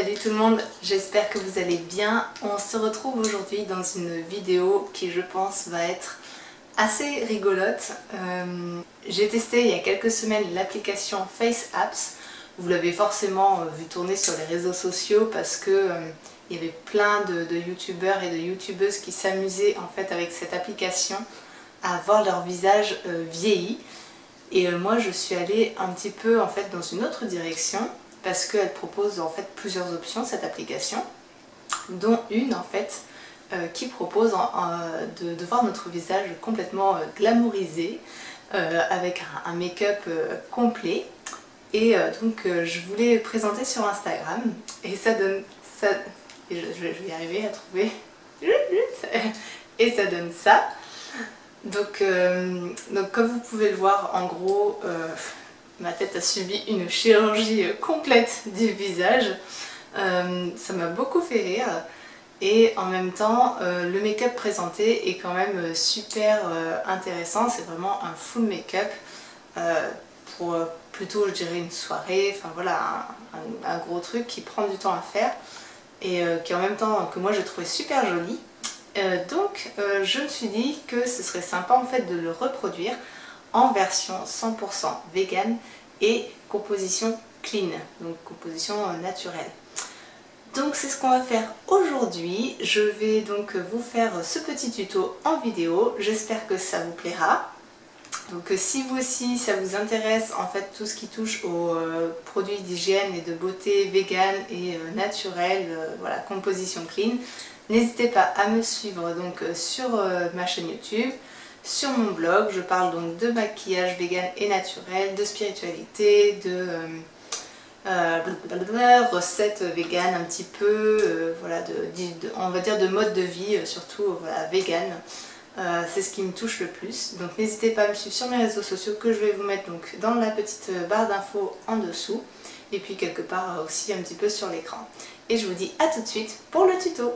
Salut tout le monde, j'espère que vous allez bien. On se retrouve aujourd'hui dans une vidéo qui je pense va être assez rigolote. J'ai testé il y a quelques semaines l'application FaceApps. Vous l'avez forcément vu tourner sur les réseaux sociaux parce que il y avait plein de youtubeurs et de youtubeuses qui s'amusaient en fait avec cette application à voir leur visage vieilli. Et moi je suis allée un petit peu en fait dans une autre direction parce qu'elle propose en fait plusieurs options cette application, dont une en fait qui propose de voir notre visage complètement glamourisé avec un make-up complet. Et donc je voulais présenter sur Instagram et ça donne ça, et je vais y arriver à trouver et ça donne ça. Donc comme vous pouvez le voir, en gros ma tête a subi une chirurgie complète du visage. Ça m'a beaucoup fait rire et en même temps le make-up présenté est quand même super intéressant. C'est vraiment un full make-up pour plutôt je dirais une soirée, enfin voilà, un gros truc qui prend du temps à faire et qui en même temps que moi j'ai trouvé super joli. Donc je me suis dit que ce serait sympa en fait de le reproduire en version 100% vegan et composition clean, donc composition naturelle. Donc c'est ce qu'on va faire aujourd'hui. Je vais donc vous faire ce petit tuto en vidéo, j'espère que ça vous plaira. Donc si vous aussi ça vous intéresse en fait tout ce qui touche aux produits d'hygiène et de beauté vegan et naturel, voilà, composition clean, n'hésitez pas à me suivre donc sur ma chaîne YouTube, sur mon blog. Je parle donc de maquillage vegan et naturel, de spiritualité, de recettes vegan un petit peu, voilà, on va dire de mode de vie, surtout voilà, vegan. C'est ce qui me touche le plus. Donc n'hésitez pas à me suivre sur mes réseaux sociaux que je vais vous mettre donc dans la petite barre d'infos en dessous et puis quelque part aussi un petit peu sur l'écran. Et je vous dis à tout de suite pour le tuto.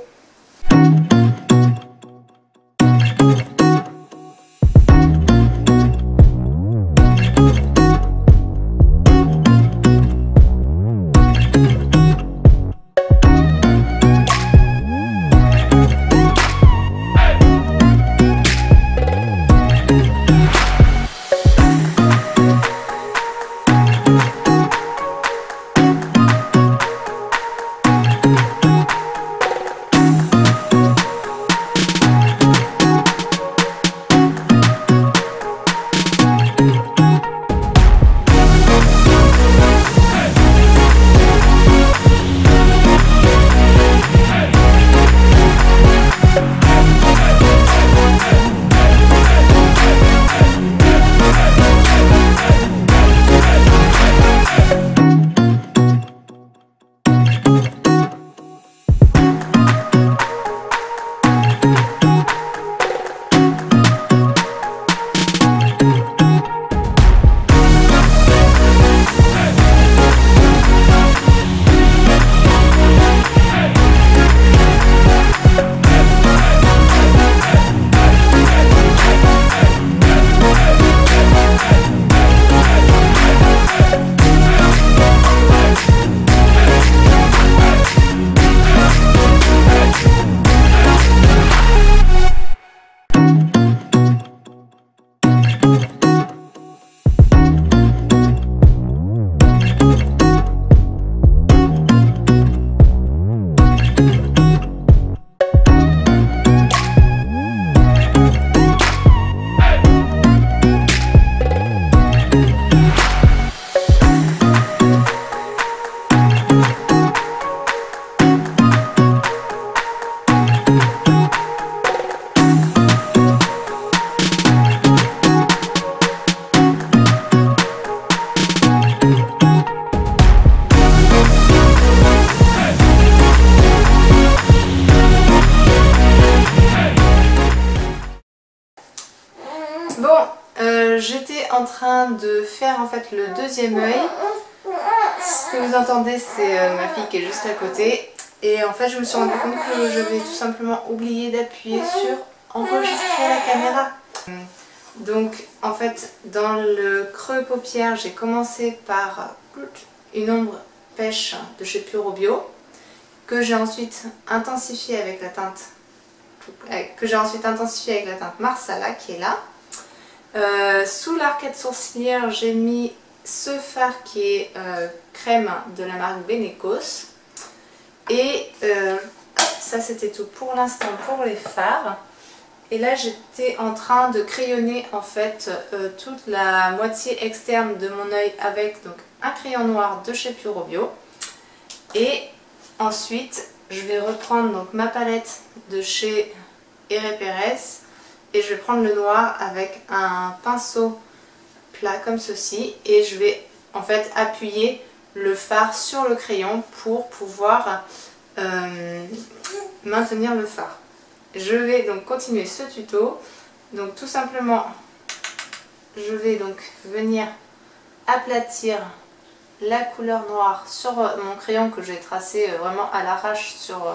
J'étais en train de faire en fait le deuxième œil. Ce que vous entendez, c'est ma fille qui est juste à côté. Et en fait je me suis rendu compte que j'avais tout simplement oublié d'appuyer sur enregistrer à la caméra. Donc en fait dans le creux paupière j'ai commencé par une ombre pêche de chez Puro Bio. que j'ai ensuite intensifié avec la teinte Marsala qui est là. Sous l'arcade sourcilière, j'ai mis ce fard qui est crème de la marque Benecos. Et ça c'était tout pour l'instant pour les fards. Et là j'étais en train de crayonner en fait toute la moitié externe de mon œil avec donc un crayon noir de chez Puro Bio. Et ensuite je vais reprendre donc ma palette de chez Herré Pérez et je vais prendre le noir avec un pinceau plat comme ceci et je vais en fait appuyer le fard sur le crayon pour pouvoir maintenir le fard. Je vais donc continuer ce tuto. Donc tout simplement je vais donc venir aplatir la couleur noire sur mon crayon que j'ai tracé vraiment à l'arrache sur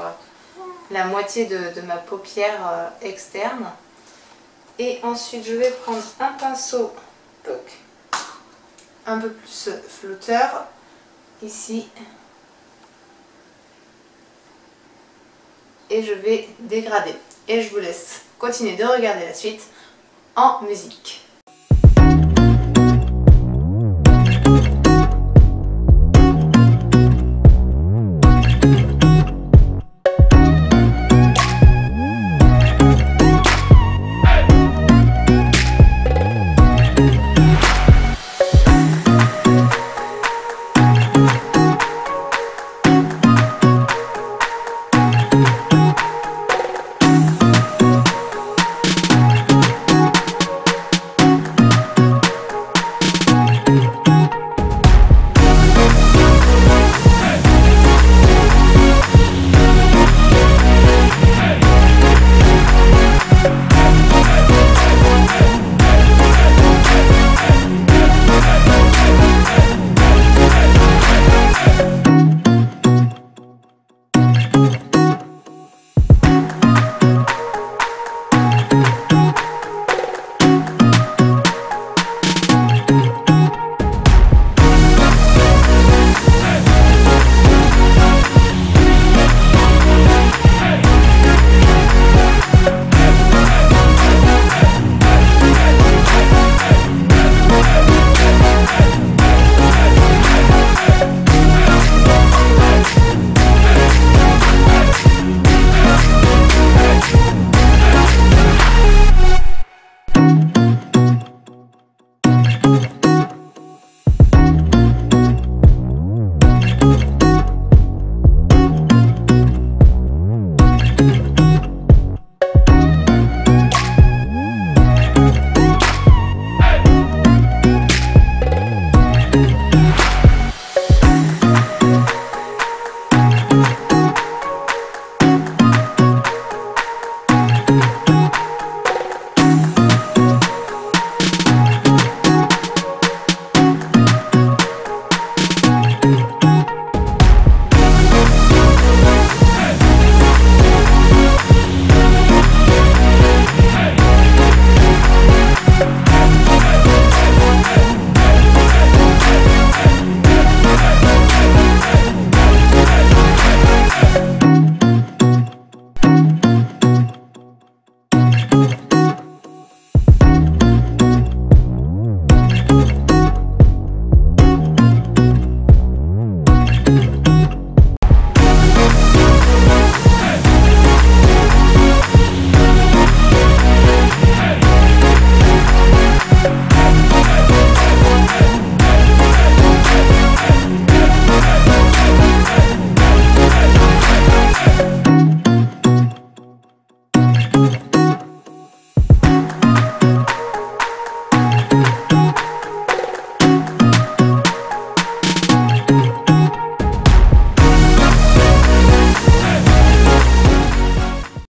la moitié de ma paupière externe. Et ensuite je vais prendre un pinceau un peu plus flotteur ici et je vais dégrader. Et je vous laisse continuer de regarder la suite en musique.